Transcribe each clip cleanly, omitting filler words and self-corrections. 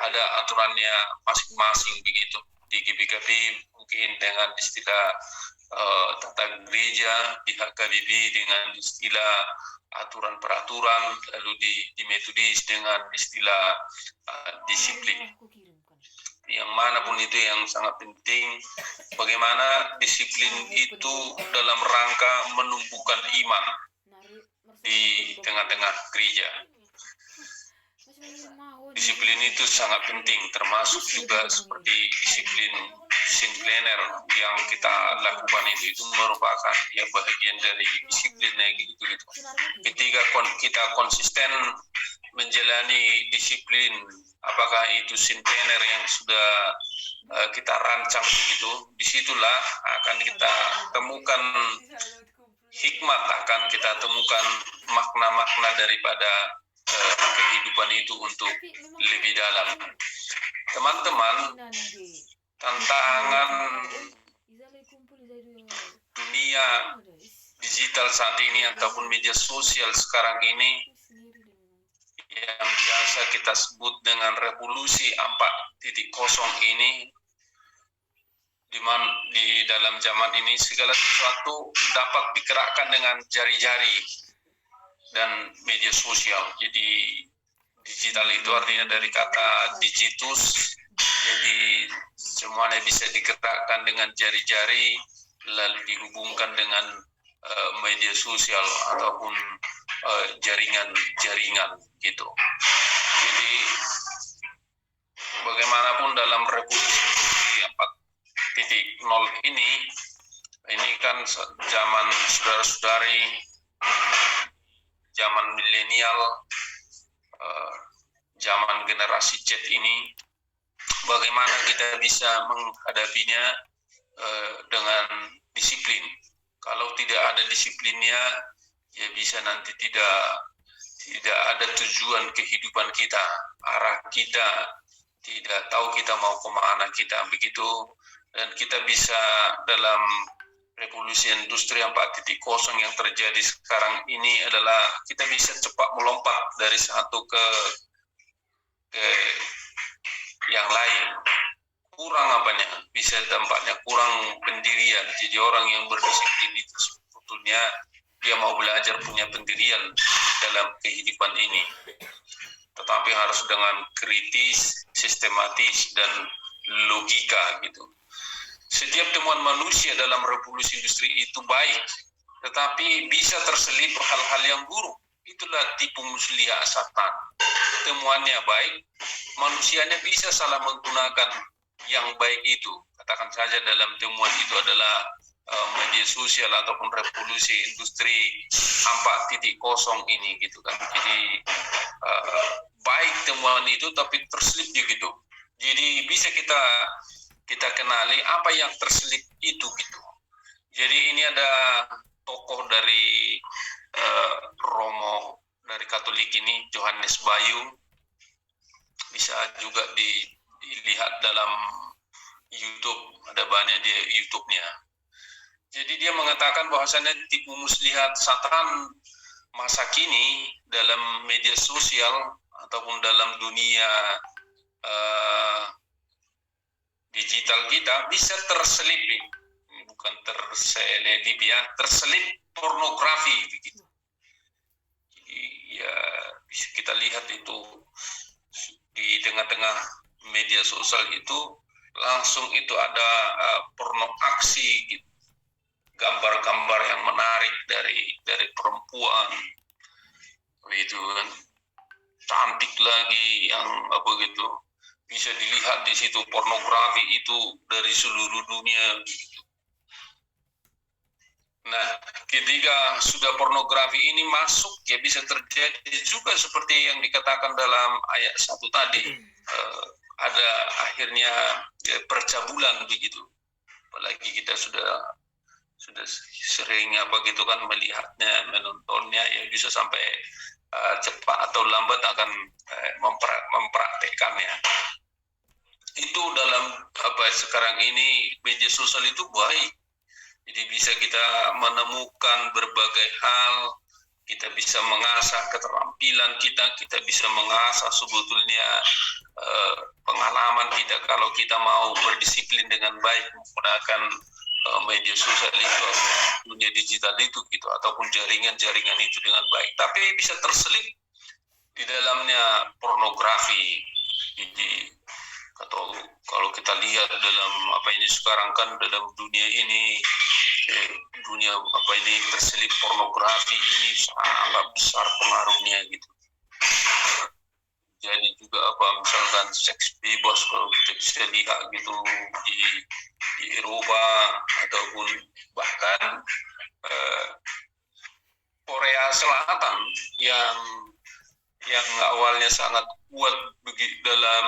ada aturannya masing-masing begitu. Di GBKB mungkin dengan istilah tata gereja, di HKBB dengan istilah aturan peraturan, lalu di metodis dengan istilah disiplin. Yang manapun itu yang sangat penting, bagaimana disiplin itu dalam rangka menumbuhkan iman di tengah-tengah gereja. Disiplin itu sangat penting, termasuk juga seperti disiplin discipliner yang kita lakukan itu merupakan ya bagian dari disiplinnya gitu. Ketika kita konsisten menjalani disiplin, apakah itu discipliner yang sudah kita rancang begitu, disitulah akan kita temukan hikmat, akan kita temukan makna-makna daripada kehidupan itu untuk lebih dalam. Teman-teman, tantangan dunia digital saat ini ataupun media sosial sekarang ini yang biasa kita sebut dengan revolusi 4.0 ini, di dalam zaman ini segala sesuatu dapat digerakkan dengan jari-jari dan media sosial. Jadi digital itu artinya dari kata digitus, jadi semuanya bisa digerakkan dengan jari-jari lalu dihubungkan dengan media sosial ataupun jaringan-jaringan gitu. Jadi bagaimanapun dalam revolusi 4.0 ini kan zaman saudara-saudari, zaman milenial, zaman generasi Z ini, bagaimana kita bisa menghadapinya dengan disiplin. Kalau tidak ada disiplinnya, ya bisa nanti tidak ada tujuan kehidupan kita, arah kita, tidak tahu kita mau kemana kita begitu, dan kita bisa dalam revolusi industri 4.0 yang terjadi sekarang ini adalah kita bisa cepat melompat dari satu ke yang lain. Kurang apanya? Bisa dampaknya kurang pendirian. Jadi orang yang berdisiplin itu sebetulnya dia mau belajar punya pendirian dalam kehidupan ini. Tetapi harus dengan kritis, sistematis, dan logika gitu. Setiap temuan manusia dalam revolusi industri itu baik, tetapi bisa terselip hal-hal yang buruk. Itulah tipu muslihat Satan. Temuannya baik, manusianya bisa salah menggunakan yang baik itu. Katakan saja dalam temuan itu adalah media sosial ataupun revolusi industri 4.0 ini gitu kan. Jadi baik temuan itu tapi terselip gitu. Jadi bisa kita kenali apa yang terselip itu gitu. Jadi ini ada tokoh dari Romo dari Katolik ini, Johannes Bayu, bisa juga dilihat dalam YouTube, ada banyak di YouTube-nya. Jadi dia mengatakan bahwasannya tipu muslihat Satan masa kini dalam media sosial ataupun dalam dunia digital kita bisa terselip, bukan terselip ya, terselip pornografi begitu. Jadi ya bisa kita lihat itu di tengah-tengah media sosial itu langsung itu ada porno aksi gitu. Gambar-gambar yang menarik dari perempuan itu kan, cantik lagi yang apa gitu, bisa dilihat di situ. Pornografi itu dari seluruh dunia gitu. Nah, ketika sudah pornografi ini masuk, ya bisa terjadi juga seperti yang dikatakan dalam ayat 1 tadi, ada akhirnya percabulan begitu. Apalagi kita sudah sering apa gitu kan melihatnya, menontonnya, ya bisa sampai cepat atau lambat akan mempraktekannya. Itu dalam apa sekarang ini media sosial itu baik. Jadi bisa kita menemukan berbagai hal, kita bisa mengasah keterampilan kita bisa mengasah sebetulnya tidak kalau kita mau berdisiplin dengan baik menggunakan media sosial itu, dunia digital itu gitu, ataupun jaringan-jaringan itu dengan baik, tapi bisa terselip di dalamnya pornografi. Jadi atau kalau kita lihat dalam apa ini sekarang kan dalam dunia ini dunia apa ini terselip pornografi ini sangat besar pengaruhnya gitu. Jadi juga apa misalkan seks bebas kalau kita bisa lihat gitu di Eropa ataupun bahkan Korea Selatan yang awalnya sangat kuat dalam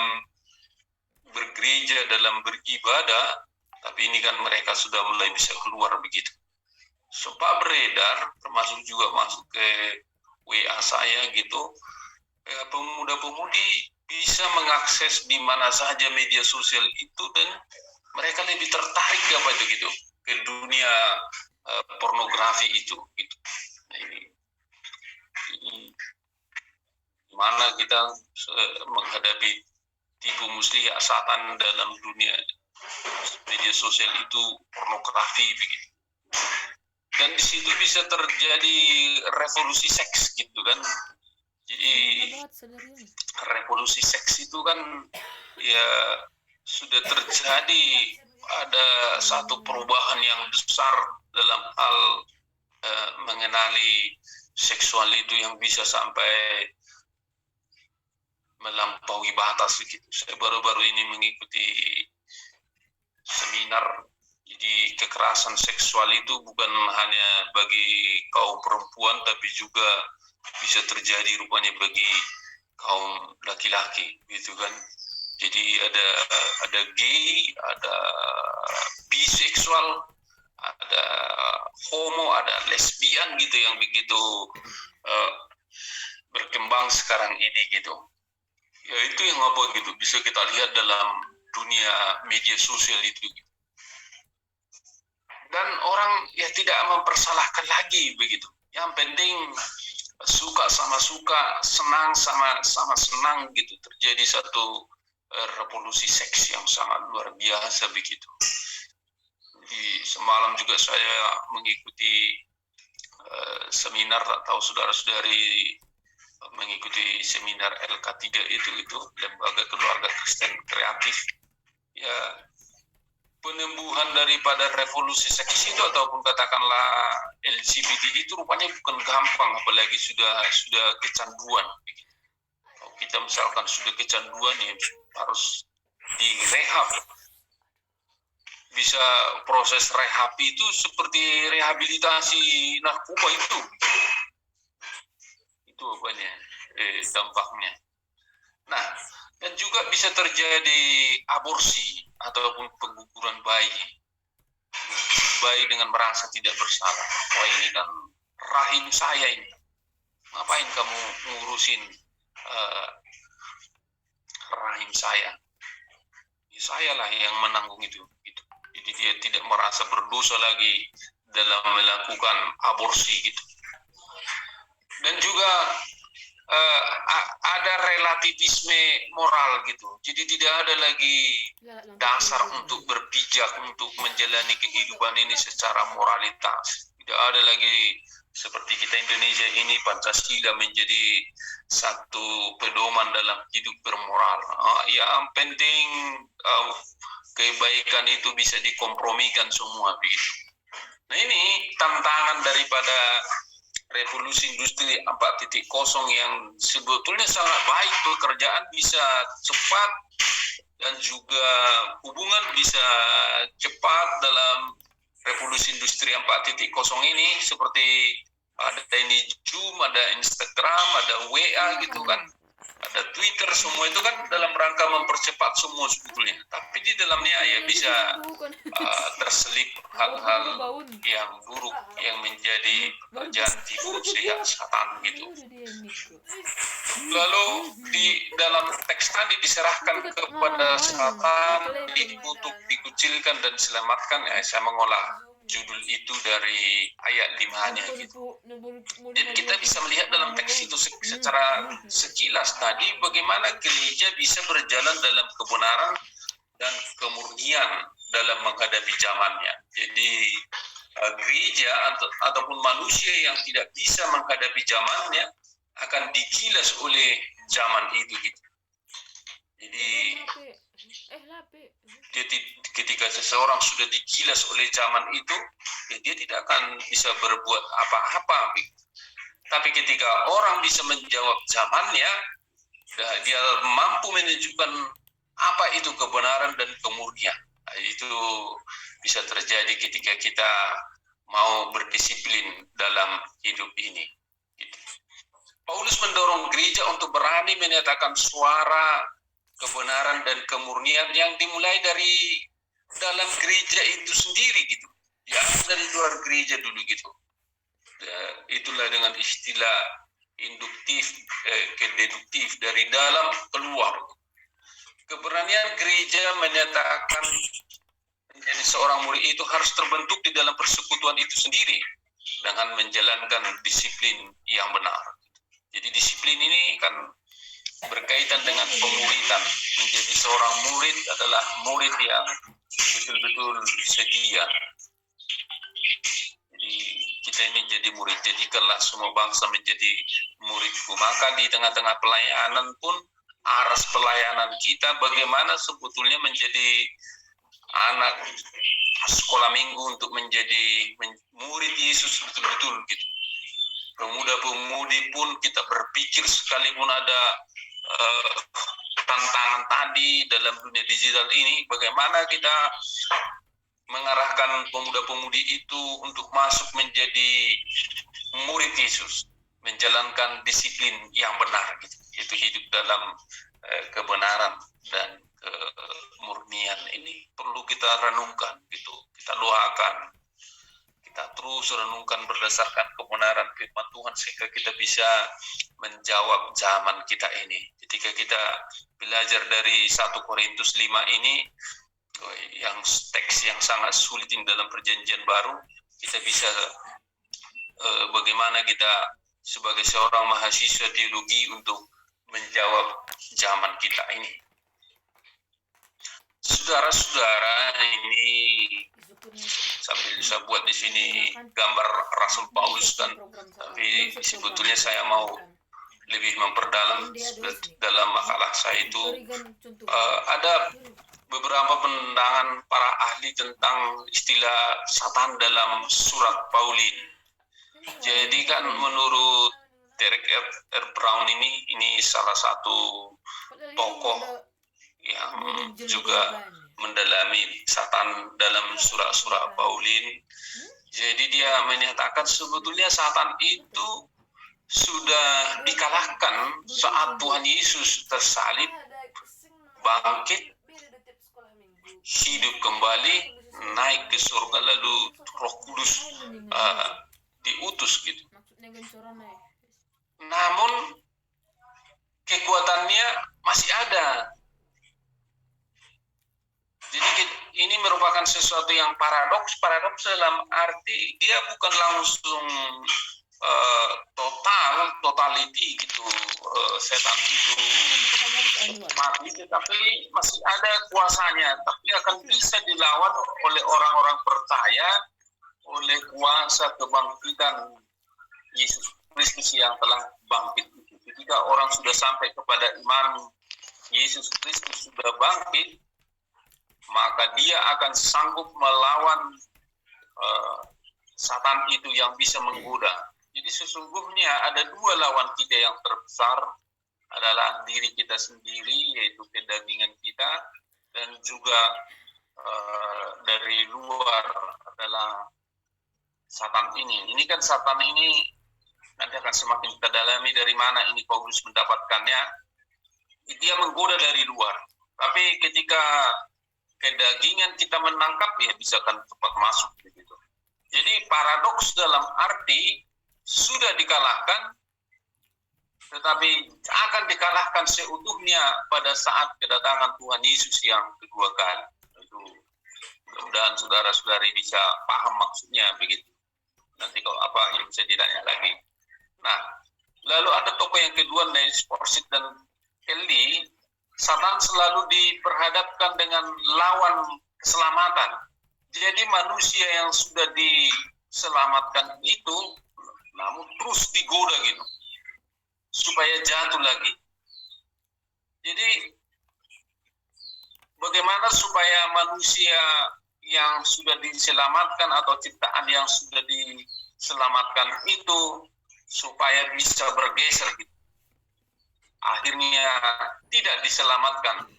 bergereja, dalam beribadah, tapi ini kan mereka sudah mulai bisa keluar begitu. Sempat beredar, termasuk juga masuk ke WA saya gitu, pemuda-pemudi bisa mengakses di mana saja media sosial itu dan mereka lebih tertarik apa itu gitu ke dunia pornografi itu gitu. Nah, ini gimana kita menghadapi tipu muslihat satan dalam dunia media sosial itu pornografi begitu. Dan di situ bisa terjadi revolusi seks gitu kan. Jadi revolusi seks itu kan ya sudah terjadi, ada satu perubahan yang besar dalam hal mengenali seksual itu yang bisa sampai melampaui batas gitu. Saya baru-baru ini mengikuti seminar. Jadi kekerasan seksual itu bukan hanya bagi kaum perempuan, tapi juga bisa terjadi rupanya bagi kaum laki-laki, gitu kan. Jadi ada gay, ada biseksual, ada homo, ada lesbian gitu yang begitu berkembang sekarang ini gitu. Ya itu yang apa gitu bisa kita lihat dalam dunia media sosial itu. Dan orang ya tidak mempersalahkan lagi begitu. Yang penting suka sama suka, senang sama senang gitu. Terjadi satu revolusi seks yang sangat luar biasa begitu. Jadi semalam juga saya mengikuti seminar atau saudara-saudari mengikuti seminar LK3 itu lembaga keluarga Kristen kreatif. Ya penyembuhan daripada revolusi seks itu ataupun katakanlah LGBT itu rupanya bukan gampang, apalagi sudah kecanduan. Kalau kita misalkan sudah kecanduan ya harus direhab. Bisa proses rehab itu seperti rehabilitasi narkoba itu. Itu apanya dampaknya. Nah, dan juga bisa terjadi aborsi ataupun pengguguran bayi dengan merasa tidak bersalah. Wah ini kan rahim saya ini, ngapain kamu ngurusin rahim saya? Ya, saya lah yang menanggung itu. Jadi dia tidak merasa berdosa lagi dalam melakukan aborsi gitu. Dan juga ada relativisme moral gitu. Jadi tidak ada lagi dasar untuk berpijak, untuk menjalani kehidupan ini secara moralitas. Tidak ada lagi seperti kita Indonesia ini Pancasila menjadi satu pedoman dalam hidup bermoral. Yang penting kebaikan itu bisa dikompromikan semua begitu. Nah ini tantangan daripada revolusi industri 4.0 yang sebetulnya sangat baik, pekerjaan bisa cepat dan juga hubungan bisa cepat dalam revolusi industri 4.0 ini, seperti ada ini Zoom, ada Instagram, ada WA gitu kan, ada Twitter, semua itu kan dalam rangka mempercepat semua sebetulnya. Tapi di dalamnya ya bisa terselip hal-hal yang buruk yang menjadi pekerjaan tipu muslihat satan gitu. Lalu di dalam teks tadi diserahkan kepada satan, dikutuk, dikucilkan dan diselamatkan. Ya, saya mengolah judul itu dari ayat 5-nya gitu. Dan kita bisa melihat dalam teks itu secara sekilas tadi bagaimana gereja bisa berjalan dalam kebenaran dan kemurnian dalam menghadapi zamannya. Jadi gereja ataupun manusia yang tidak bisa menghadapi zamannya akan digilas oleh zaman itu gitu. Jadi ketika seseorang sudah digilas oleh zaman itu, ya dia tidak akan bisa berbuat apa-apa. Tapi ketika orang bisa menjawab zamannya, dia mampu menunjukkan apa itu kebenaran dan kemurnian. Nah, itu bisa terjadi ketika kita mau berdisiplin dalam hidup ini. Gitu. Paulus mendorong gereja untuk berani menyatakan suara kebenaran dan kemurnian yang dimulai dari dalam gereja itu sendiri gitu. Jangan dari luar gereja dulu gitu. Itulah dengan istilah induktif ke deduktif, dari dalam keluar. Keberanian gereja menyatakan menjadi seorang murid itu harus terbentuk di dalam persekutuan itu sendiri dengan menjalankan disiplin yang benar. Jadi disiplin ini kan berkaitan dengan pemuridan. Menjadi seorang murid adalah murid yang betul-betul setia. Jadi kita ini jadi murid, jadikanlah semua bangsa menjadi muridku. Maka di tengah-tengah pelayanan pun aras pelayanan kita bagaimana sebetulnya menjadi anak sekolah minggu untuk menjadi murid Yesus betul-betul gitu. Pemuda-pemudi pun kita berpikir sekalipun ada tantangan tadi dalam dunia digital ini, bagaimana kita mengarahkan pemuda-pemudi itu untuk masuk menjadi murid Yesus, menjalankan disiplin yang benar gitu. Itu hidup dalam kebenaran dan kemurnian. Ini perlu kita renungkan gitu, kita doakan, kita terus renungkan berdasarkan kebenaran firman Tuhan sehingga kita bisa menjawab zaman kita ini. Ketika kita belajar dari 1 Korintus 5 ini, yang teks yang sangat sulit dalam perjanjian baru, kita bisa bagaimana kita sebagai seorang mahasiswa teologi untuk menjawab zaman kita ini. Saudara-saudara, ini sambil saya buat di sini gambar Rasul Paulus kan, tapi sebetulnya saya mau lebih memperdalam dalam makalah saya itu. Ada beberapa pandangan para ahli tentang istilah Satan dalam surat Paulin. Jadi kan menurut Derek R. Brown ini salah satu tokoh yang juga mendalami Satan dalam surat-surat Paulin. Jadi dia menyatakan sebetulnya Satan itu sudah dikalahkan saat Tuhan Yesus tersalib, bangkit, hidup kembali, naik ke surga, lalu Roh Kudus diutus gitu. Namun kekuatannya masih ada. Jadi ini merupakan sesuatu yang paradoks dalam arti dia bukan langsung totality gitu, setan itu mati, tetapi masih ada kuasanya, tapi akan bisa dilawan oleh orang-orang percaya oleh kuasa kebangkitan Yesus Kristus yang telah bangkit. Ketika orang sudah sampai kepada iman Yesus Kristus sudah bangkit, maka dia akan sanggup melawan Satan itu yang bisa menggoda. Jadi sesungguhnya ada dua lawan kita yang terbesar, adalah diri kita sendiri, yaitu kedagingan kita, dan juga dari luar adalah Satan ini. Ini kan Satan ini nanti akan semakin kita dalami dari mana ini Paulus mendapatkannya. Dia menggoda dari luar. Tapi ketika kedagingan kita menangkap, ya bisa kan cepat masuk begitu. Jadi paradoks dalam arti sudah dikalahkan, tetapi akan dikalahkan seutuhnya pada saat kedatangan Tuhan Yesus yang kedua kali. Itu mudah-mudahan saudara-saudari bisa paham maksudnya begitu. Nanti kalau apa yang bisa ditanya lagi. Nah, lalu ada tokoh yang kedua, Niels Forsyth dan Kelly. Satan selalu diperhadapkan dengan lawan keselamatan. Jadi manusia yang sudah diselamatkan itu, namun terus digoda gitu, supaya jatuh lagi. Jadi bagaimana supaya manusia yang sudah diselamatkan atau ciptaan yang sudah diselamatkan itu supaya bisa bergeser gitu. Akhirnya tidak diselamatkan.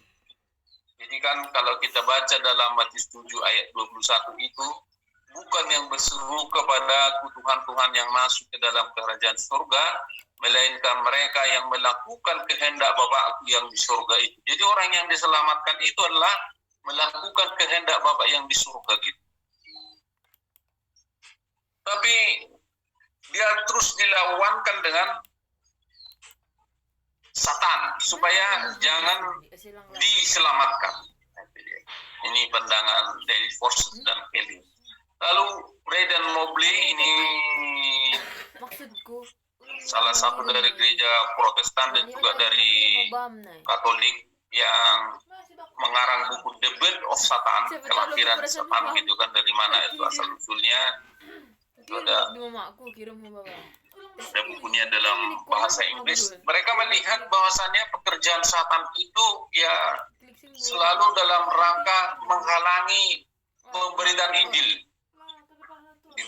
Jadi kan kalau kita baca dalam Matius 7 ayat 21 itu, bukan yang berseru kepada Tuhan-Tuhan yang masuk ke dalam kerajaan surga, melainkan mereka yang melakukan kehendak Bapa yang di surga itu. Jadi orang yang diselamatkan itu adalah melakukan kehendak Bapa yang di surga gitu. Tapi dia terus dilawankan dengan Satan supaya jangan diselamatkan. Ini pandangan dari Forsyth dan Kelly. Lalu Ray dan Mobley ini salah satu dari gereja Protestan dan juga dari Katolik yang mengarang buku The Birth of Satan, kelahiran Satan gitu kan, dari mana itu asal usulnya. Itu ada bukunya dalam bahasa Inggris. Mereka melihat bahwasannya pekerjaan Satan itu ya selalu dalam rangka menghalangi pemberitaan Injil.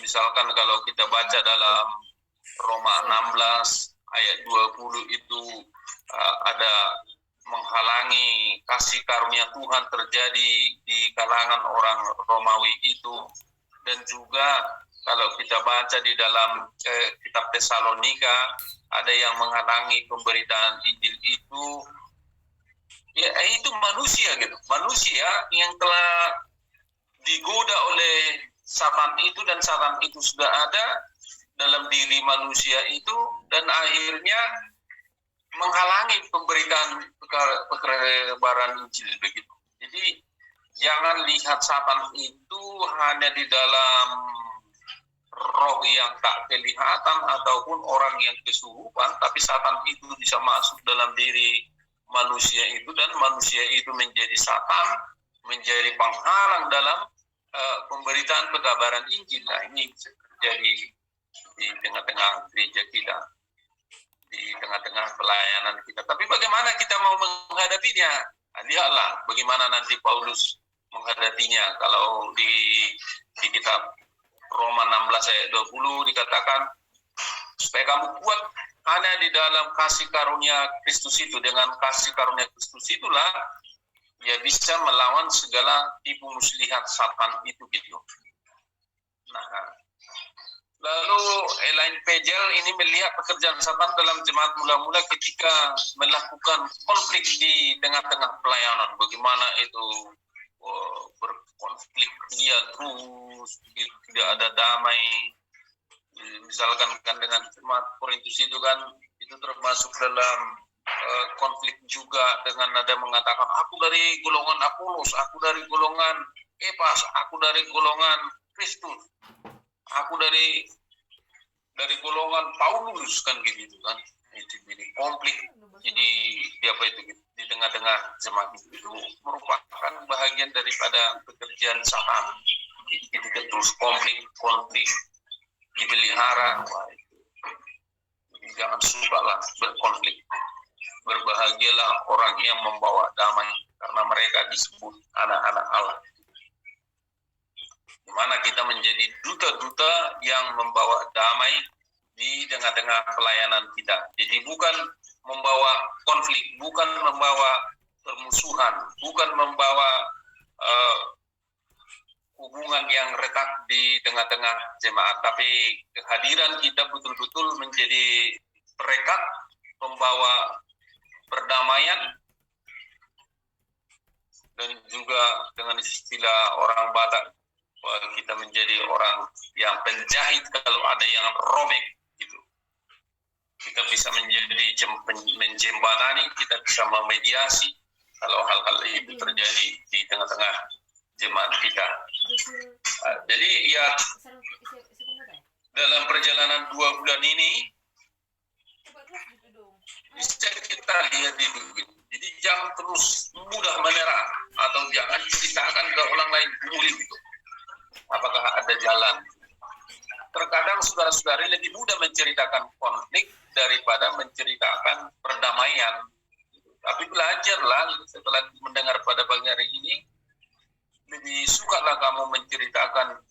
Misalkan kalau kita baca dalam Roma 16 ayat 20 itu ada menghalangi kasih karunia Tuhan terjadi di kalangan orang Romawi itu. Dan juga kalau kita baca di dalam kitab Tesalonika, ada yang menghalangi pemberitaan Injil itu, ya itu manusia gitu. Manusia yang telah digoda oleh Satan itu, dan Satan itu sudah ada dalam diri manusia itu, dan akhirnya menghalangi pemberitaan kebenaran Injil begitu. Jadi jangan lihat Satan itu hanya di dalam roh yang tak kelihatan ataupun orang yang kesurupan, tapi Satan itu bisa masuk dalam diri manusia itu, dan manusia itu menjadi Satan, menjadi penghalang dalam pemberitaan pekabaran Injil. Nah, ini bisa terjadi di tengah-tengah gereja kita, di tengah-tengah pelayanan kita. Tapi bagaimana kita mau menghadapinya? Nah, lihatlah bagaimana nanti Paulus menghadapinya. Kalau di kitab Roma 16 ayat 20 dikatakan, supaya kamu kuat hanya di dalam kasih karunia Kristus itu. Dengan kasih karunia Kristus itulah ya bisa melawan segala tipu muslihat Satan itu gitu. Nah, lalu Elaine Pagel ini melihat pekerjaan Satan dalam jemaat mula-mula ketika melakukan konflik di tengah-tengah pelayanan. Bagaimana itu berkonflik dia terus, tidak ada damai. Misalkan kan dengan jemaat Korintus itu kan, itu termasuk dalam konflik juga dengan nada mengatakan, aku dari golongan Apolos, aku dari golongan Kepas, aku dari golongan Kristus, aku dari golongan Paulus, kan gitu kan. Itu jadi konflik. Jadi apa itu di tengah-tengah jemaat itu merupakan bahagian daripada pekerjaan Satan. Ketika terus konflik dipelihara, jadi jangan sukalah berkonflik. Berbahagialah orang yang membawa damai, karena mereka disebut anak-anak Allah. Di mana kita menjadi duta-duta yang membawa damai di tengah-tengah pelayanan kita. Jadi bukan membawa konflik, bukan membawa permusuhan, bukan membawa hubungan yang retak di tengah-tengah jemaat, tapi kehadiran kita betul-betul menjadi perekat, membawa perdamaian, dan juga dengan istilah orang Batak, kita menjadi orang yang penjahit kalau ada yang robek gitu. Kita bisa menjadi menjembatani, kita bisa memediasi kalau hal-hal itu terjadi di tengah-tengah jemaat kita. Jadi ya dalam perjalanan 2 bulan ini bisa kita lihat itu. Jadi Jadi jangan terus mudah menyerah atau jangan ceritakan ke orang lain dulu gitu. Apakah ada jalan? Terkadang saudara-saudari lebih mudah menceritakan konflik daripada menceritakan perdamaian. Tapi belajarlah setelah mendengar pada pagi hari ini, lebih sukalah kamu menceritakan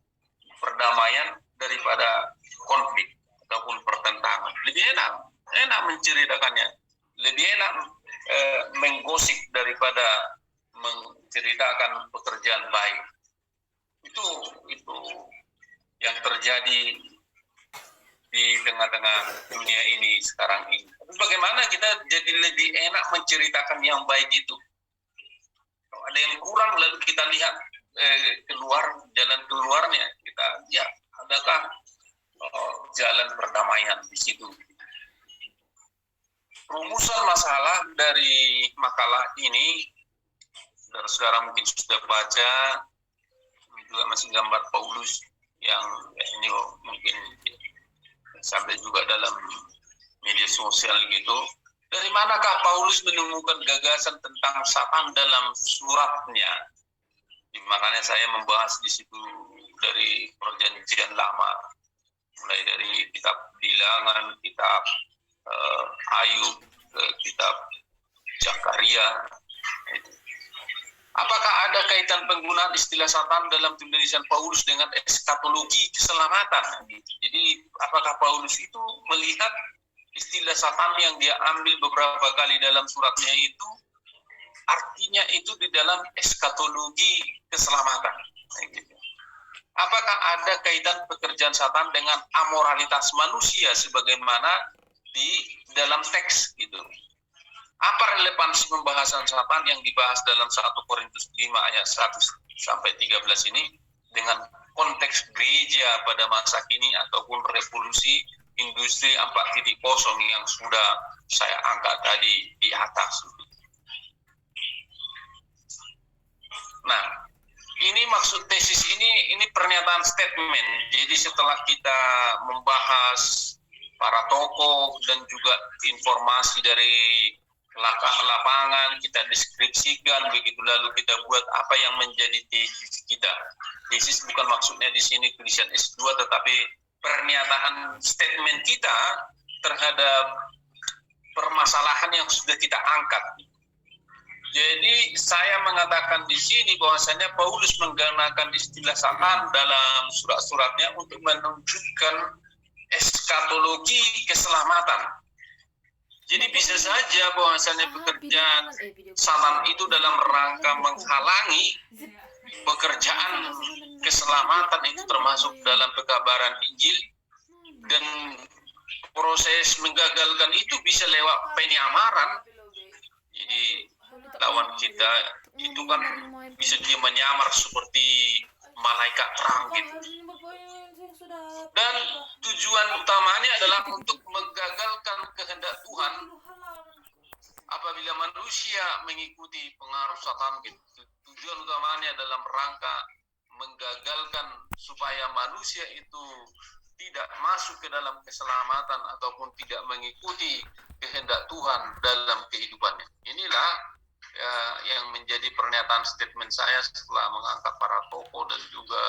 perdamaian daripada konflik ataupun pertentangan. Lebih enak menceritakannya. Lebih enak menggosip daripada menceritakan pekerjaan baik. Itu yang terjadi di tengah-tengah dunia ini sekarang ini. Tapi bagaimana kita jadi lebih enak menceritakan yang baik itu? Kalau ada yang kurang lalu kita lihat jalan keluarnya, kita ya adakah jalan perdamaian di situ? Rumusan masalah dari makalah ini, saudara-saudara mungkin sudah baca, juga masih gambar Paulus yang ini mungkin sampai juga dalam media sosial gitu. Dari manakah Paulus menemukan gagasan tentang Satan dalam suratnya? Makanya saya membahas di situ dari Perjanjian Lama, mulai dari kitab Bilangan, kitab Ayub, kitab Zakaria. Apakah ada kaitan penggunaan istilah Satan dalam tulisan Paulus dengan eskatologi keselamatan? Jadi apakah Paulus itu melihat istilah Satan yang dia ambil beberapa kali dalam suratnya itu artinya itu di dalam eskatologi keselamatan? Apakah ada kaitan pekerjaan Satan dengan amoralitas manusia sebagaimana di dalam teks gitu? Apa relevansi pembahasan Satan yang dibahas dalam 1 Korintus 5 ayat 1 sampai 13 ini dengan konteks gereja pada masa kini ataupun revolusi industri 4.0 yang sudah saya angkat tadi di atas? Nah, ini maksud tesis ini pernyataan statement. Jadi setelah kita membahas para tokoh dan juga informasi dari lapangan, kita deskripsikan begitu, lalu kita buat apa yang menjadi tesis kita. Tesis bukan maksudnya di sini tulisan S2, tetapi pernyataan statement kita terhadap permasalahan yang sudah kita angkat. Jadi saya mengatakan di sini bahwasanya Paulus menggunakan istilah Satan dalam surat-suratnya untuk menunjukkan eskatologi keselamatan. Jadi bisa saja bahwasanya pekerjaan Satan itu dalam rangka menghalangi pekerjaan keselamatan itu termasuk dalam pekabaran Injil, dan proses menggagalkan itu bisa lewat penyamaran. Jadi lawan kita itu kan bisa dia menyamar seperti malaikat terang gitu. Dan tujuan utamanya adalah untuk menggagalkan kehendak Tuhan. Apabila manusia mengikuti pengaruh Satan gitu, tujuan utamanya dalam rangka menggagalkan supaya manusia itu tidak masuk ke dalam keselamatan ataupun tidak mengikuti kehendak Tuhan dalam kehidupannya. Inilah yang menjadi pernyataan statement saya setelah mengangkat para tokoh dan juga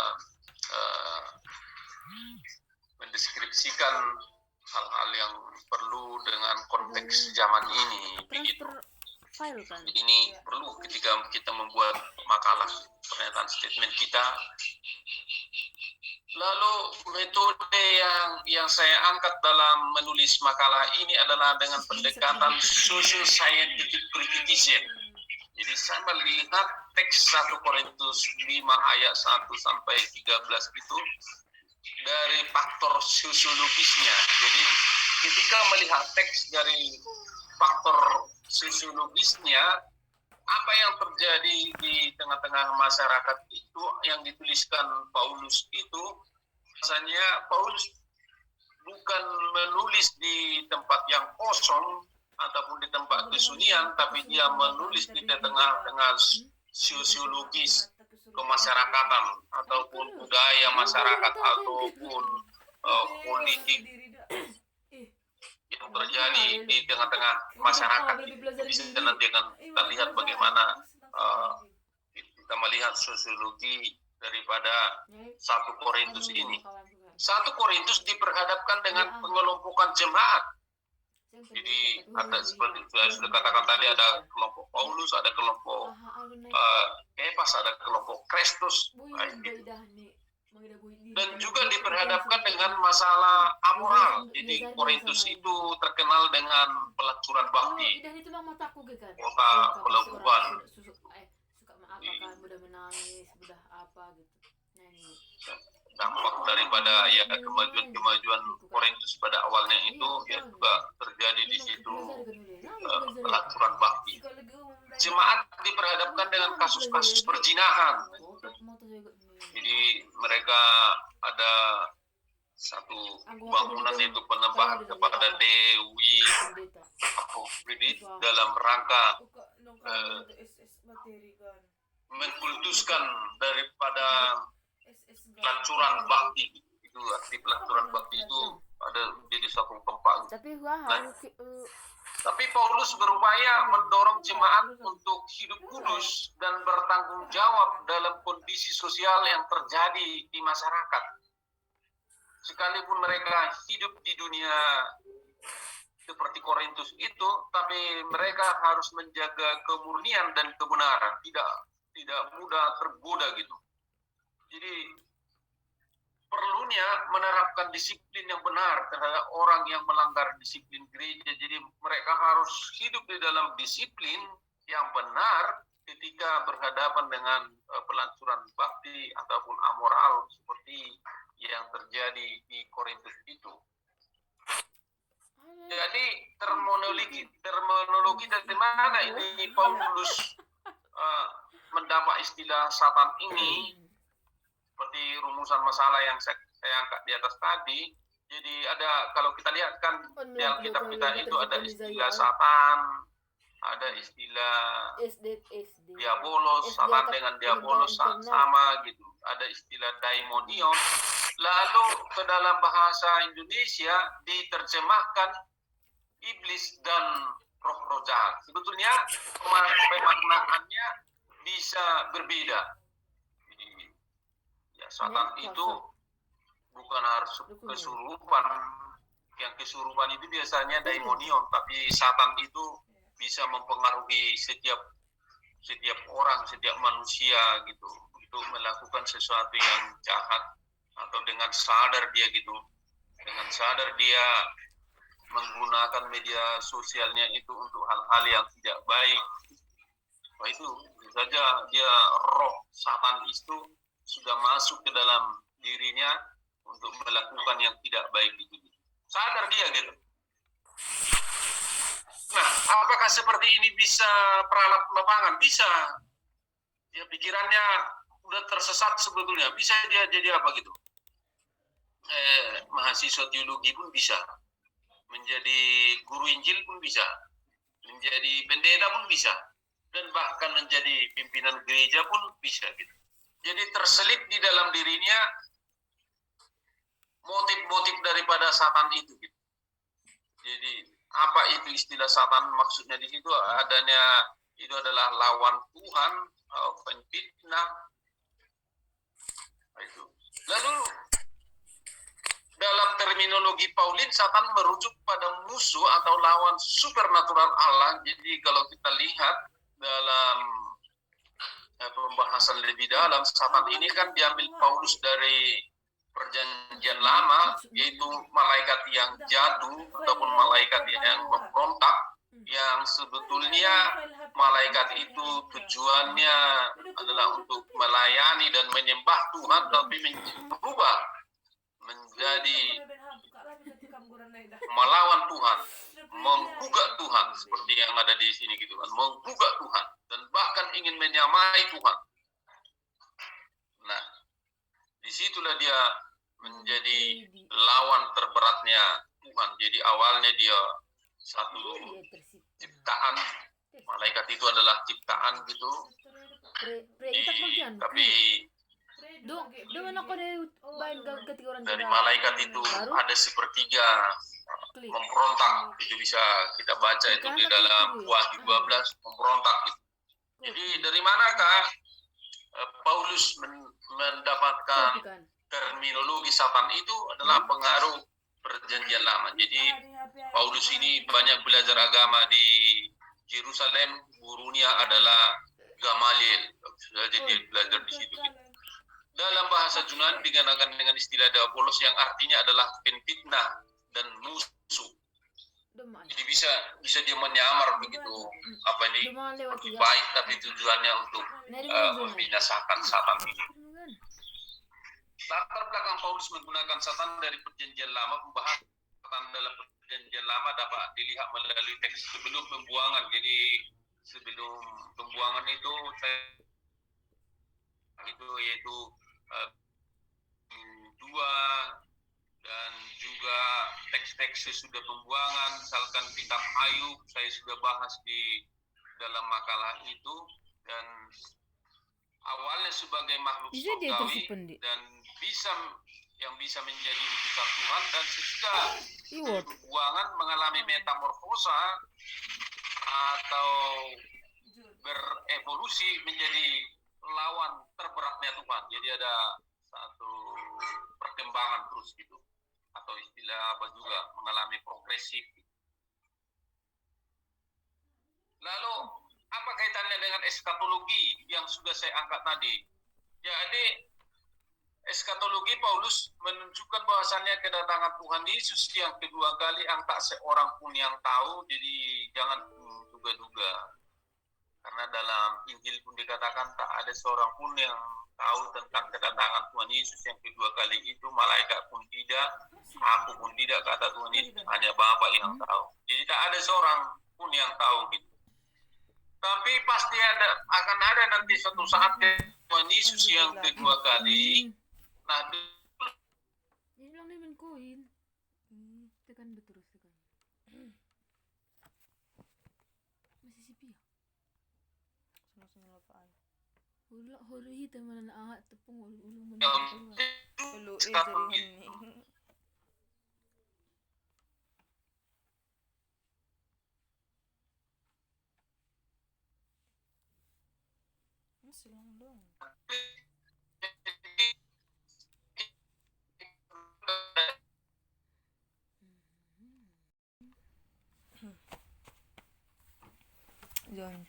mendeskripsikan hal-hal yang perlu dengan konteks zaman ini begitu. Ini perlu ketika kita membuat makalah pernyataan statement kita. Lalu metode yang saya angkat dalam menulis makalah ini adalah dengan pendekatan social scientific criticism. Jadi saya melihat teks 1 Korintus 5 ayat 1 sampai 13 itu dari faktor sosiologisnya. Jadi ketika melihat teks dari faktor sosiologisnya, apa yang terjadi di tengah-tengah masyarakat itu yang dituliskan Paulus itu, misalnya Paulus bukan menulis di tempat yang kosong ataupun di tempat kesunyian, tapi dia menulis di tengah-tengah sosiologis kemasyarakatan ataupun budaya masyarakat ataupun politik yang terjadi di tengah-tengah masyarakat. Bisa nanti akan kita lihat bagaimana kita melihat sosiologi daripada 1 Korintus ini. 1 Korintus diperhadapkan dengan pengelompokan jemaat. Jadi ada seperti saya sudah katakan tadi, ada kelompok Paulus, ada kelompok Kefas, ada kelompok Kristus, dan juga diperhadapkan dengan masalah amoral. Jadi Korintus itu terkenal dengan pelacuran bakti, kota pelabuhan. Dampak daripada ya kemajuan Korintus pada awalnya itu ya juga terjadi di situ pelacuran bakti. Jemaat diperhadapkan dengan kasus-kasus perzinahan. Jadi mereka ada satu bangunan itu penyembahan kepada Dewi Afrodit dalam rangka mengkultuskan daripada pelacuran bakti. Itu arti pelacuran bakti itu ada jadi satu tempat. Tapi Paulus berupaya mendorong jemaat untuk hidup kudus dan bertanggung jawab dalam kondisi sosial yang terjadi di masyarakat. Sekalipun mereka hidup di dunia seperti Korintus itu, tapi mereka harus menjaga kemurnian dan kebenaran, tidak mudah tergoda gitu. Jadi perlunya menerapkan disiplin yang benar terhadap orang yang melanggar disiplin gereja. Jadi mereka harus hidup di dalam disiplin yang benar ketika berhadapan dengan pelancuran bakti ataupun amoral seperti yang terjadi di Korintus itu. Jadi terminologi dari mana ini Paulus mendapat istilah Satan ini? Seperti rumusan masalah yang saya angkat di atas tadi. Jadi ada, kalau kita lihat kan di Alkitab kita itu ada istilah Satan, ada istilah diabolos, Satan dengan diabolos sama gitu. Ada istilah daimonion. Lalu ke dalam bahasa Indonesia diterjemahkan iblis dan roh-roh jahat. Sebetulnya pemaknaannya bisa berbeda. Satan itu bukan harus kesurupan. Yang kesurupan itu biasanya daimonion, tapi Satan itu bisa mempengaruhi setiap orang, setiap manusia gitu, untuk melakukan sesuatu yang jahat atau dengan sadar dia gitu. Dengan sadar dia menggunakan media sosialnya itu untuk hal-hal yang tidak baik. Nah, itu saja dia roh Satan itu sudah masuk ke dalam dirinya untuk melakukan yang tidak baik itu. Sadar dia gitu. Nah, apakah seperti ini bisa peralat lapangan? Bisa. Ya, pikirannya udah tersesat sebetulnya. Bisa dia jadi apa gitu? Mahasiswa teologi pun bisa. Menjadi guru Injil pun bisa. Menjadi pendeta pun bisa. Dan bahkan menjadi pimpinan gereja pun bisa gitu. Jadi terselip di dalam dirinya motif-motif daripada Satan itu gitu. Jadi apa itu istilah Satan? Maksudnya di situ adanya itu adalah lawan Tuhan, penfitnah. Itu. Lalu dalam terminologi Paulin, Satan merujuk pada musuh atau lawan supernatural Allah. Jadi kalau kita lihat dalam pembahasan lebih dalam, Satan ini kan diambil Paulus dari Perjanjian Lama, yaitu malaikat yang jatuh ataupun malaikat yang memberontak, yang sebetulnya malaikat itu tujuannya adalah untuk melayani dan menyembah Tuhan, tapi berubah menjadi melawan Tuhan, menggugat Tuhan, seperti yang ada di sini gitu kan, menggugat Tuhan dan bahkan ingin menyamai Tuhan. Nah, disitulah dia menjadi lawan terberatnya Tuhan. Jadi awalnya dia satu ciptaan, malaikat itu adalah ciptaan gitu. Tapi dari malaikat itu ada sepertiga memberontak. Itu bisa kita baca itu di dalam Wahyu 12, memberontak gitu. Jadi dari manakah Paulus mendapatkan terminologi Satan itu adalah pengaruh perjanjian lama. Jadi Paulus ini banyak belajar agama di Yerusalem, gurunya adalah Gamaliel. Jadi belajar di situ. Dalam bahasa Yunani digunakan dengan istilah diabolos yang artinya adalah penfitnah dan musuh. Jadi bisa dia menyamar begitu apa ini baik, tapi tujuannya untuk membinasakan Satan ini. Latar belakang Paulus menggunakan Satan dari perjanjian lama, pembahasan dalam perjanjian lama dapat dilihat melalui teks sebelum pembuangan. Jadi sebelum pembuangan itu yaitu 2 dan juga teks-teks sesudah pembuangan, misalkan kitab Ayub saya sudah bahas di dalam makalah itu, dan awalnya sebagai makhluk surgawi dan bisa menjadi utusan Tuhan, dan sesudah pembuangan mengalami metamorfosa atau berevolusi menjadi lawan terberatnya Tuhan. Jadi ada satu perkembangan terus gitu, atau istilah apa juga, mengalami progresif. Lalu apa kaitannya dengan eskatologi yang sudah saya angkat tadi? Jadi eskatologi Paulus menunjukkan bahwasannya kedatangan Tuhan Yesus yang kedua kali yang tak seorang pun yang tahu. Jadi jangan duga-duga, karena dalam Injil pun dikatakan tak ada seorang pun yang tahu tentang kedatangan Tuhan Yesus yang kedua kali itu. Malaikat pun tidak, aku pun tidak, kata Tuhan Yesus, hanya Bapa yang tahu. Jadi tak ada seorang pun yang tahu gitu. Tapi pasti akan ada nanti suatu saat Tuhan Yesus yang kedua kali. Nah, ini lang naman koin. Tekan ba terus tekan? Masisipi ya? Sunod-sunod pa ay. Hula hita man na tepung ulo mo na keluar. Ulo jarihan ni. Silang dong. Yan.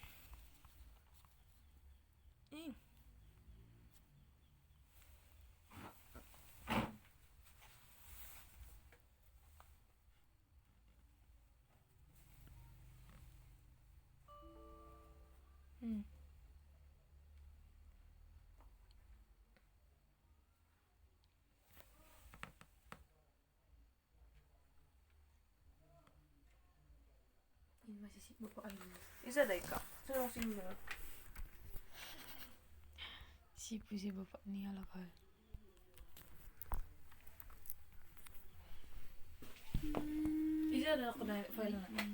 Ini masisip bapak ayo. Isa day ka. Sunod single. Sipu si bapak ni alakal. Isa na ako na file na.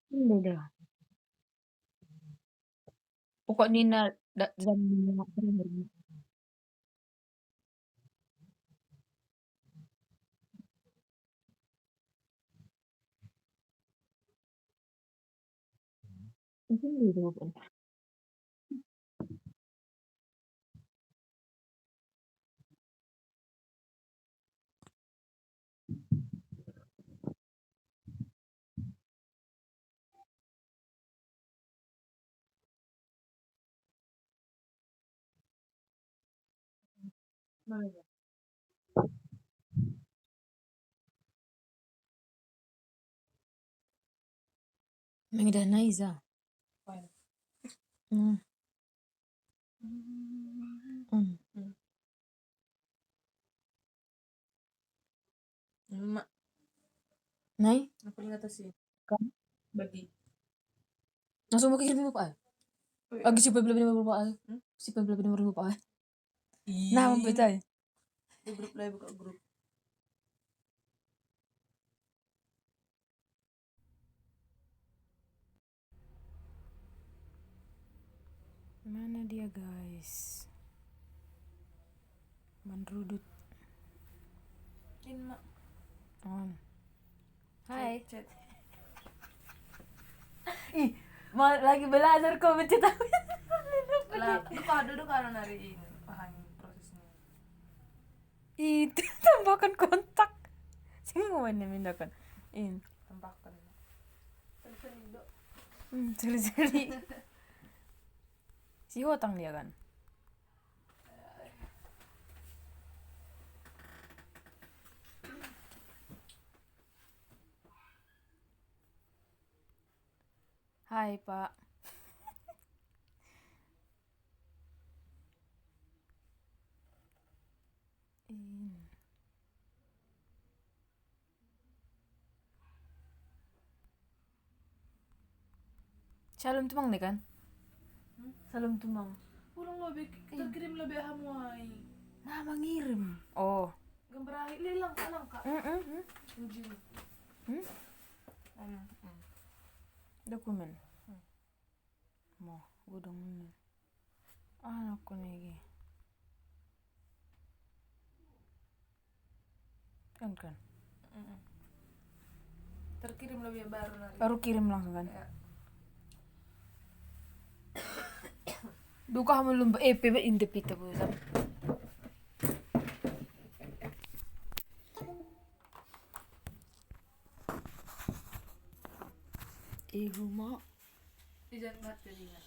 Hindi dah. Pokok ni na zaman mga primer. Hindi dah po. Magda na isa. Mak, Nay, ang paling atas eh. kan? Bagi. Langsung mo kikirim mo pa. Agi si Pablo bin mo pa. Hmm? Si Pablo bin mo pa. Ih. Nah, mambetay. Di grup live buka grup. Mana dia, guys? Manrudut. In mak. On. Hai. Chat. Ih, lagi belajar kok mencet aku. Lah, duduk ano nariin. Pahangin prosesnya. Itu tambahkan kontak. Sini mau main mindakan. In. Tambahkan. Selido. Seri-seri. Si Hotang dia kan. Hai, Pak. In. Shalom tumang nih kan? Shalom tumang. Pulang lebih, terkirim lebih hamuai. Nah, mengirim. Oh. Gambar lilang kalang kak. Ujung. Dokumen. Mau, gue dong ini. Anakku nih. Kan. Terkirim lebih baru nari. Baru kirim langsung kan? Ya. Duka kamu lumba PB indep itu bukan? Rumah. Ijan mati dia.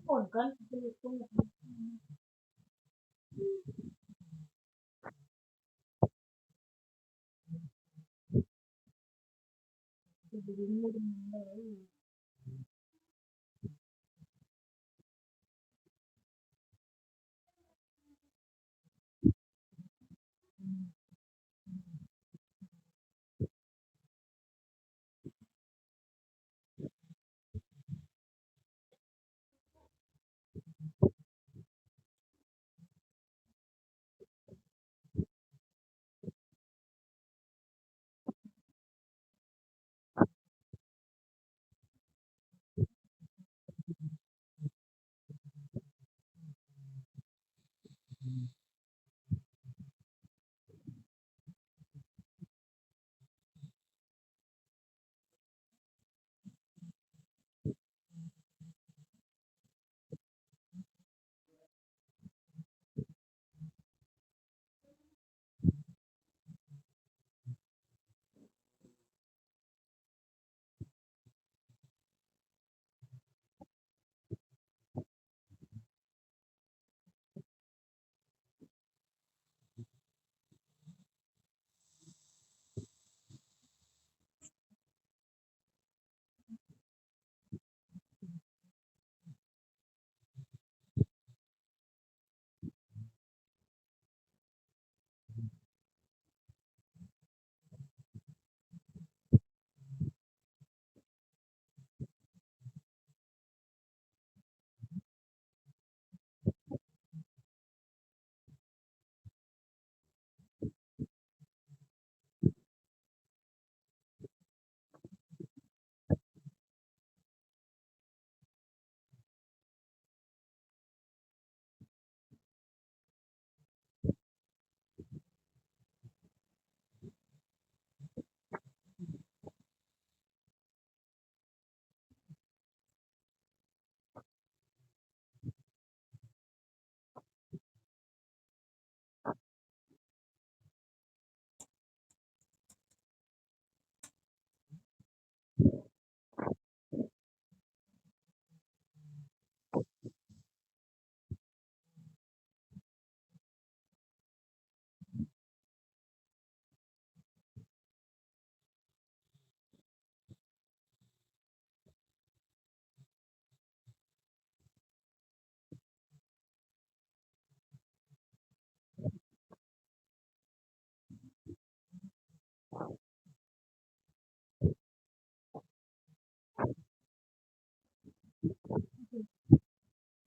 Kan?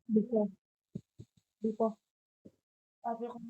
Bisa, bisa. Tapi aku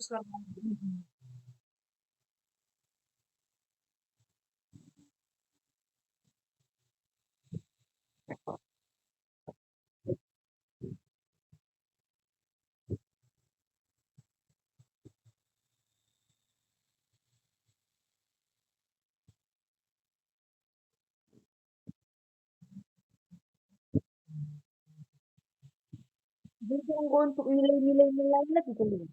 sekarang. Jadi tunggu untuk nilai-nilai lagi kali.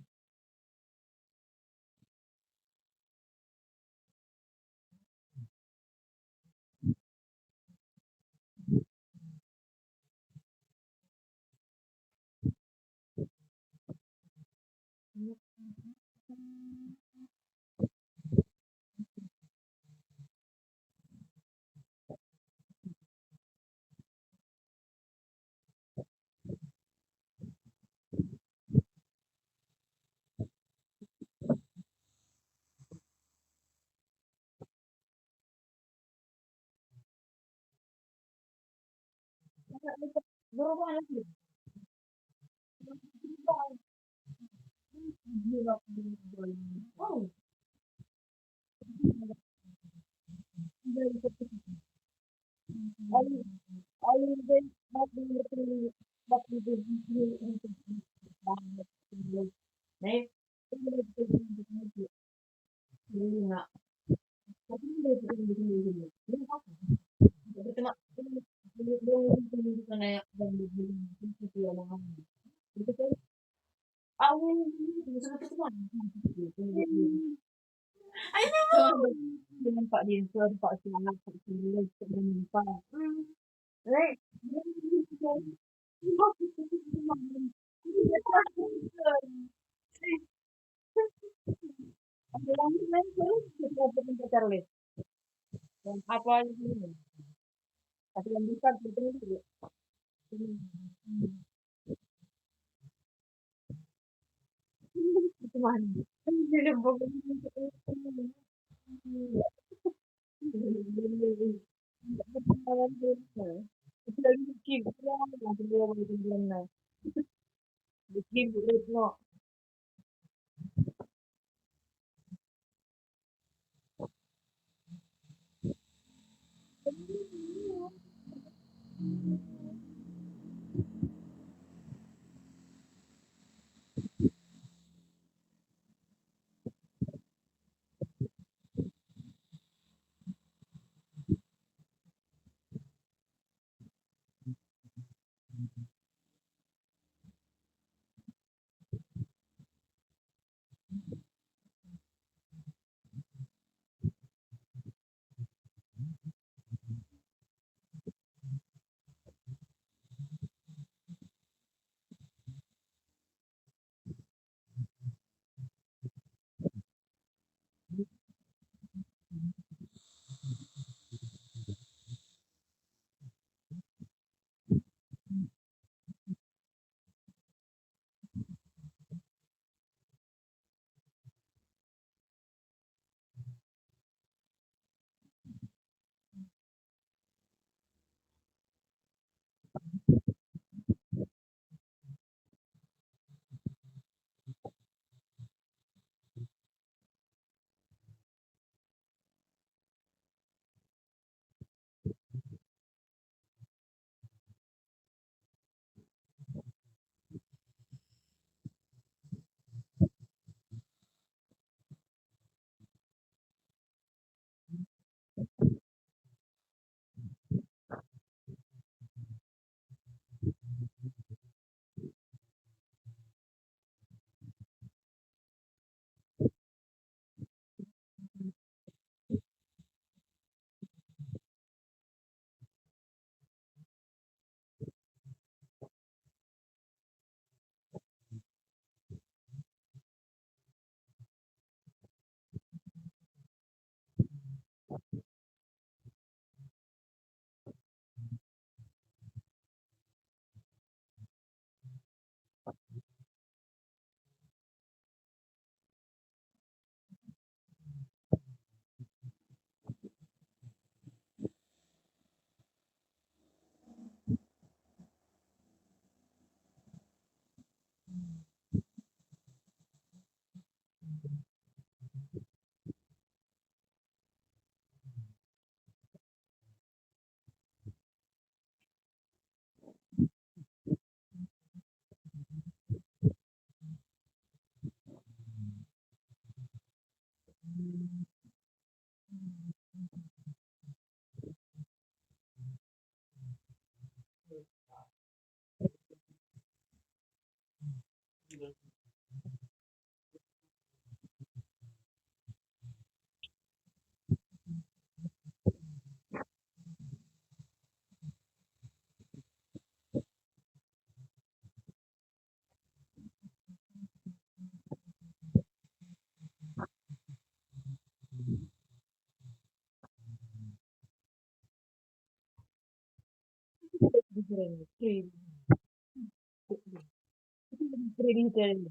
Berubah lagi. Oh, dengan Pak Dinson, Pak Silang, Pak Silang, Pak Menimpa. Ada yang main kita pacar les. Dan apa ini? Ada yang bisa gitu gitu. Itu mana? Jadi bagus. Itu lagi bikin, nanti dia mau bikin nah. Bikin no. Credited.